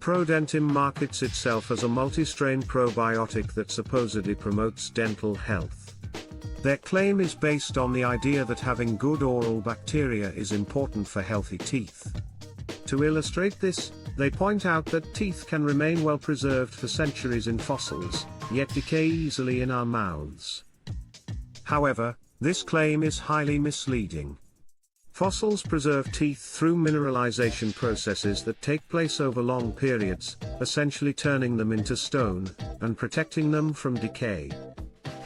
Prodentim markets itself as a multi-strain probiotic that supposedly promotes dental health. Their claim is based on the idea that having good oral bacteria is important for healthy teeth. To illustrate this, they point out that teeth can remain well preserved for centuries in fossils, yet decay easily in our mouths. However, this claim is highly misleading. Fossils preserve teeth through mineralization processes that take place over long periods, essentially turning them into stone, and protecting them from decay.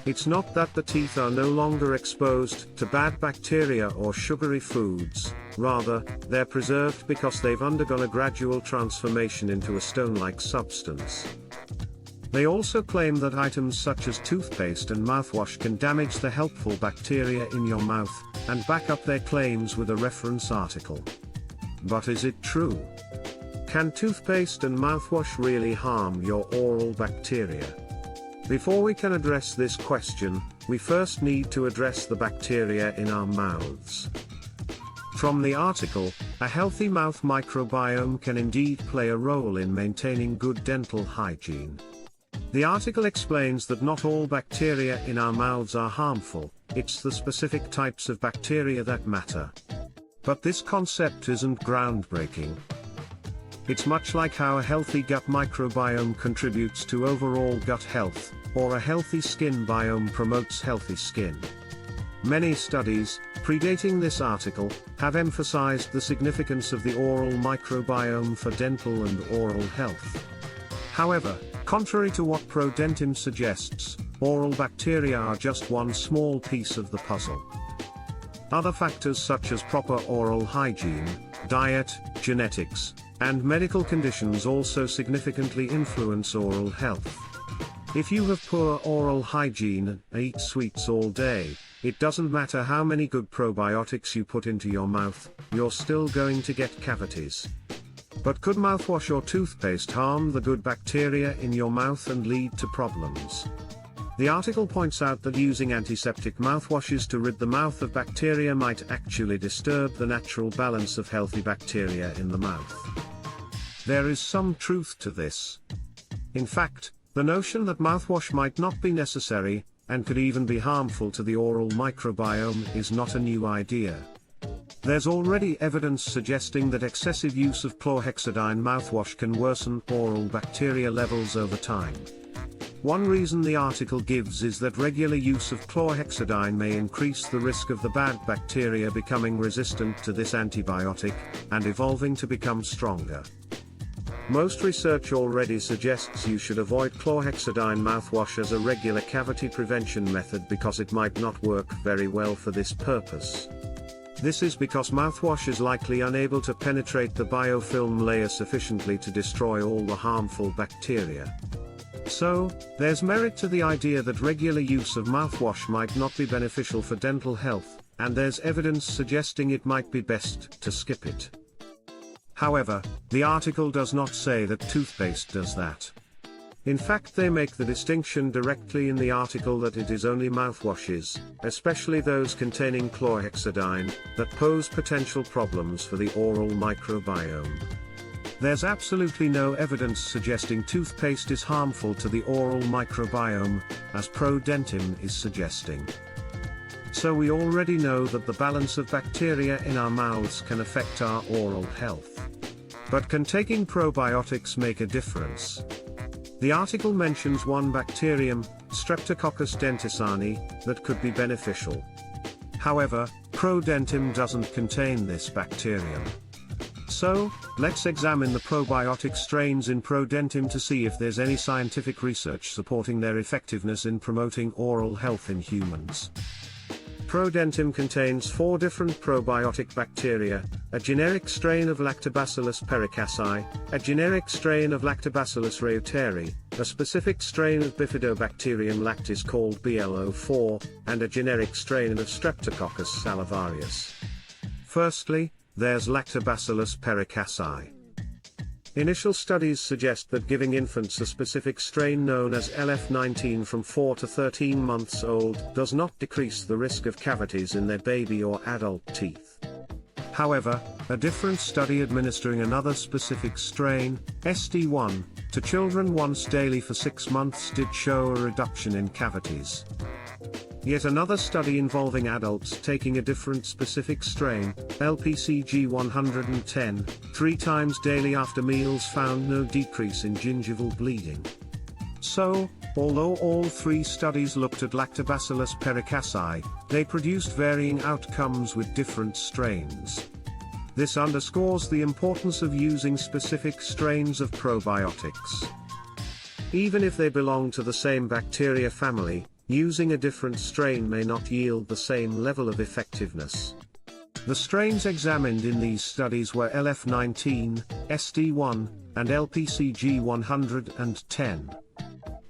It's not that the teeth are no longer exposed to bad bacteria or sugary foods, rather, they're preserved because they've undergone a gradual transformation into a stone-like substance. They also claim that items such as toothpaste and mouthwash can damage the helpful bacteria in your mouth, and back up their claims with a reference article. But is it true? Can toothpaste and mouthwash really harm your oral bacteria? Before we can address this question, we first need to address the bacteria in our mouths. From the article, a healthy mouth microbiome can indeed play a role in maintaining good dental hygiene. The article explains that not all bacteria in our mouths are harmful, it's the specific types of bacteria that matter. But this concept isn't groundbreaking. It's much like how a healthy gut microbiome contributes to overall gut health, or a healthy skin biome promotes healthy skin. Many studies, predating this article, have emphasized the significance of the oral microbiome for dental and oral health. However, contrary to what Prodentim suggests, oral bacteria are just one small piece of the puzzle. Other factors such as proper oral hygiene, diet, genetics, and medical conditions also significantly influence oral health. If you have poor oral hygiene and eat sweets all day, it doesn't matter how many good probiotics you put into your mouth, you're still going to get cavities. But could mouthwash or toothpaste harm the good bacteria in your mouth and lead to problems? The article points out that using antiseptic mouthwashes to rid the mouth of bacteria might actually disturb the natural balance of healthy bacteria in the mouth. There is some truth to this. In fact, the notion that mouthwash might not be necessary, and could even be harmful to the oral microbiome, is not a new idea. There's already evidence suggesting that excessive use of chlorhexidine mouthwash can worsen oral bacteria levels over time. One reason the article gives is that regular use of chlorhexidine may increase the risk of the bad bacteria becoming resistant to this antibiotic, and evolving to become stronger. Most research already suggests you should avoid chlorhexidine mouthwash as a regular cavity prevention method because it might not work very well for this purpose. This is because mouthwash is likely unable to penetrate the biofilm layer sufficiently to destroy all the harmful bacteria. So, there's merit to the idea that regular use of mouthwash might not be beneficial for dental health, and there's evidence suggesting it might be best to skip it. However, the article does not say that toothpaste does that. In fact, they make the distinction directly in the article that it is only mouthwashes, especially those containing chlorhexidine, that pose potential problems for the oral microbiome. There's absolutely no evidence suggesting toothpaste is harmful to the oral microbiome, as Prodentim is suggesting. So we already know that the balance of bacteria in our mouths can affect our oral health. But can taking probiotics make a difference? The article mentions one bacterium, Streptococcus dentisani, that could be beneficial. However, Prodentim doesn't contain this bacterium. So, let's examine the probiotic strains in Prodentim to see if there's any scientific research supporting their effectiveness in promoting oral health in humans. Prodentim contains 4 different probiotic bacteria, a generic strain of Lactobacillus pericaceae, a generic strain of Lactobacillus reuteri, a specific strain of Bifidobacterium lactis called BL04, and a generic strain of Streptococcus salivarius. Firstly, there's Lactobacillus pericaceae. Initial studies suggest that giving infants a specific strain known as LF19 from 4 to 13 months old does not decrease the risk of cavities in their baby or adult teeth. However, A different study administering another specific strain, SD1, to children once daily for 6 months did show a reduction in cavities. Yet another study involving adults taking a different specific strain, LPCG 110, 3 times daily after meals found no decrease in gingival bleeding. So, although all 3 studies looked at Lactobacillus pericaceae, they produced varying outcomes with different strains. This underscores the importance of using specific strains of probiotics. Even if they belong to the same bacteria family, using a different strain may not yield the same level of effectiveness. The strains examined in these studies were LF19, SD1, and LPCG 110.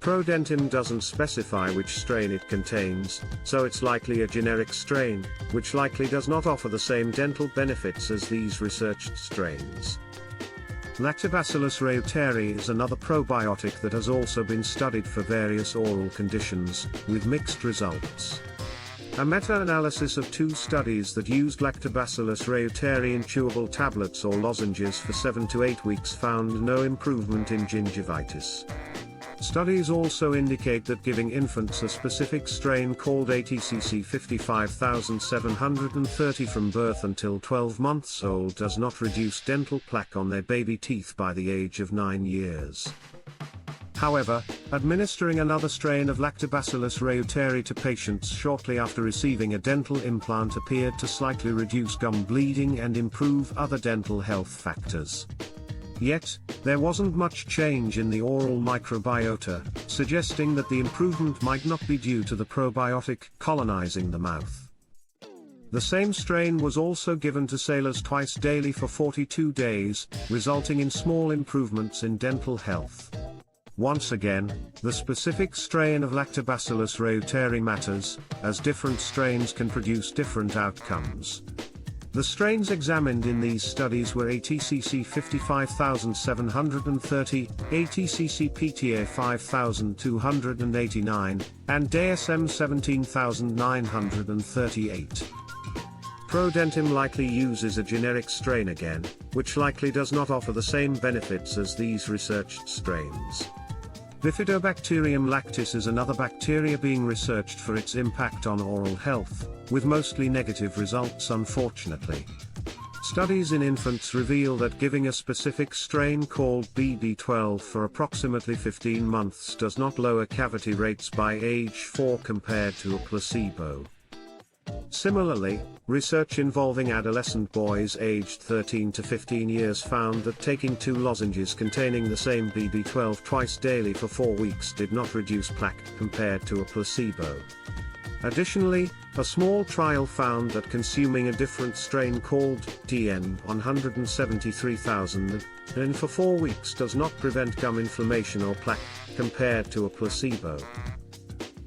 Prodentim doesn't specify which strain it contains, so it's likely a generic strain, which likely does not offer the same dental benefits as these researched strains. Lactobacillus reuteri is another probiotic that has also been studied for various oral conditions, with mixed results. A meta-analysis of 2 studies that used Lactobacillus reuteri in chewable tablets or lozenges for 7 to 8 weeks found no improvement in gingivitis. Studies also indicate that giving infants a specific strain called ATCC 55730 from birth until 12 months old does not reduce dental plaque on their baby teeth by the age of 9 years. However, administering another strain of Lactobacillus reuteri to patients shortly after receiving a dental implant appeared to slightly reduce gum bleeding and improve other dental health factors. Yet, there wasn't much change in the oral microbiota, suggesting that the improvement might not be due to the probiotic colonizing the mouth. The same strain was also given to sailors twice daily for 42 days, resulting in small improvements in dental health. Once again, the specific strain of Lactobacillus reuteri matters, as different strains can produce different outcomes. The strains examined in these studies were ATCC 55730, ATCC PTA 5289, and DSM 17938. Prodentim likely uses a generic strain again, which likely does not offer the same benefits as these researched strains. Bifidobacterium lactis is another bacteria being researched for its impact on oral health, with mostly negative results unfortunately. Studies in infants reveal that giving a specific strain called BB12 for approximately 15 months does not lower cavity rates by age 4 compared to a placebo. Similarly, research involving adolescent boys aged 13 to 15 years found that taking 2 lozenges containing the same BB12 twice daily for 4 weeks did not reduce plaque compared to a placebo. Additionally, a small trial found that consuming a different strain called DN 173,000 for 4 weeks does not prevent gum inflammation or plaque compared to a placebo.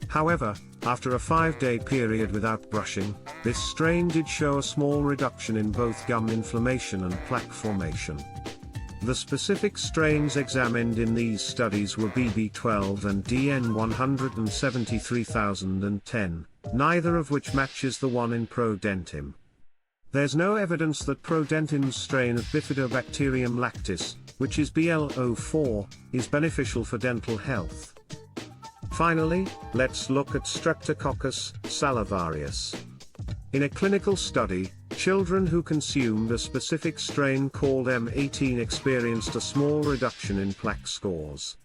However, after a 5-day period without brushing, this strain did show a small reduction in both gum inflammation and plaque formation. The specific strains examined in these studies were BB12 and DN 173,010, neither of which matches the one in Prodentim. There's no evidence that Prodentim's strain of Bifidobacterium lactis, which is BL04, is beneficial for dental health. Finally, let's look at Streptococcus salivarius. In a clinical study, children who consumed a specific strain called M18 experienced a small reduction in plaque scores.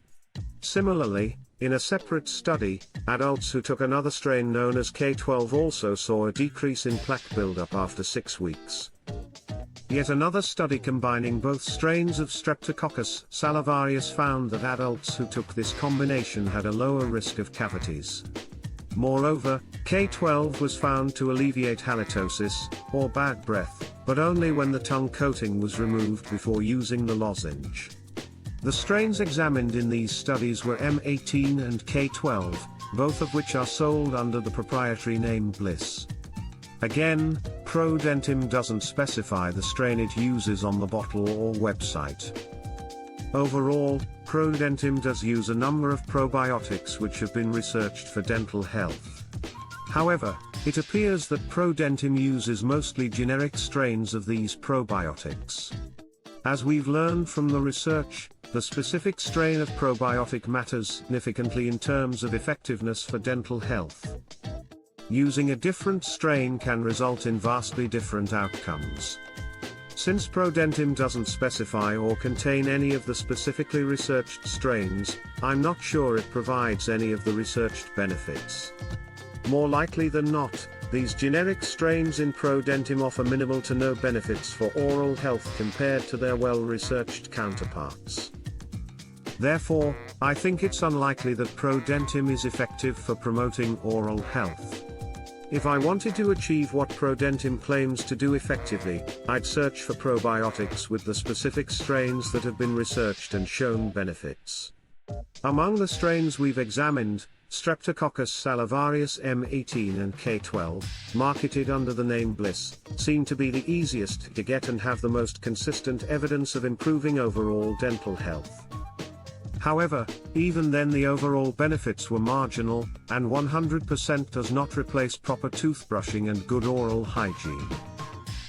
Similarly, in a separate study, adults who took another strain known as K12 also saw a decrease in plaque buildup after 6 weeks. Yet another study combining both strains of Streptococcus salivarius found that adults who took this combination had a lower risk of cavities. Moreover, K12 was found to alleviate halitosis, or bad breath, but only when the tongue coating was removed before using the lozenge. The strains examined in these studies were M18 and K12, both of which are sold under the proprietary name Bliss. Again, Prodentim doesn't specify the strain it uses on the bottle or website. Overall, Prodentim does use a number of probiotics which have been researched for dental health. However, It appears that Prodentim uses mostly generic strains of these probiotics. As we've learned from the research, the specific strain of probiotic matters significantly in terms of effectiveness for dental health. Using a different strain can result in vastly different outcomes. Since Prodentim doesn't specify or contain any of the specifically researched strains, I'm not sure it provides any of the researched benefits. More likely than not, these generic strains in Prodentim offer minimal to no benefits for oral health compared to their well-researched counterparts. Therefore, I think it's unlikely that Prodentim is effective for promoting oral health. If I wanted to achieve what Prodentim claims to do effectively, I'd search for probiotics with the specific strains that have been researched and shown benefits. Among the strains we've examined, Streptococcus salivarius M18 and K12, marketed under the name Bliss, seem to be the easiest to get and have the most consistent evidence of improving overall dental health. However, even then the overall benefits were marginal, and 100% does not replace proper toothbrushing and good oral hygiene.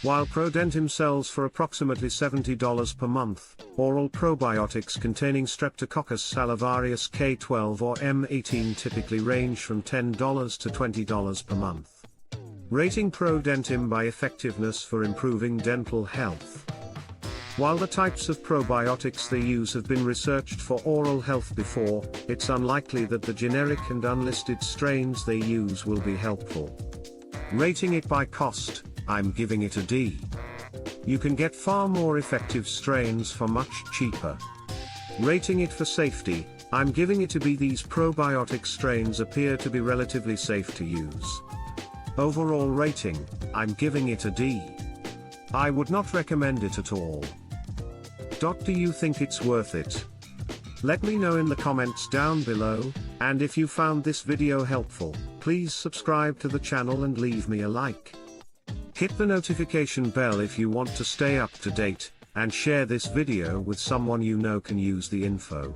While Prodentim sells for approximately $70 per month, oral probiotics containing Streptococcus salivarius K12 or M18 typically range from $10 to $20 per month. Rating Prodentim by effectiveness for improving dental health. While the types of probiotics they use have been researched for oral health before, it's unlikely that the generic and unlisted strains they use will be helpful. Rating it by cost, I'm giving it a D. You can get far more effective strains for much cheaper. Rating it for safety, I'm giving it a B. These probiotic strains appear to be relatively safe to use. Overall rating, I'm giving it a D. I would not recommend it at all. Do you think it's worth it? Let me know in the comments down below, and if you found this video helpful, please subscribe to the channel and leave me a like. Hit the notification bell if you want to stay up to date, and share this video with someone you know can use the info.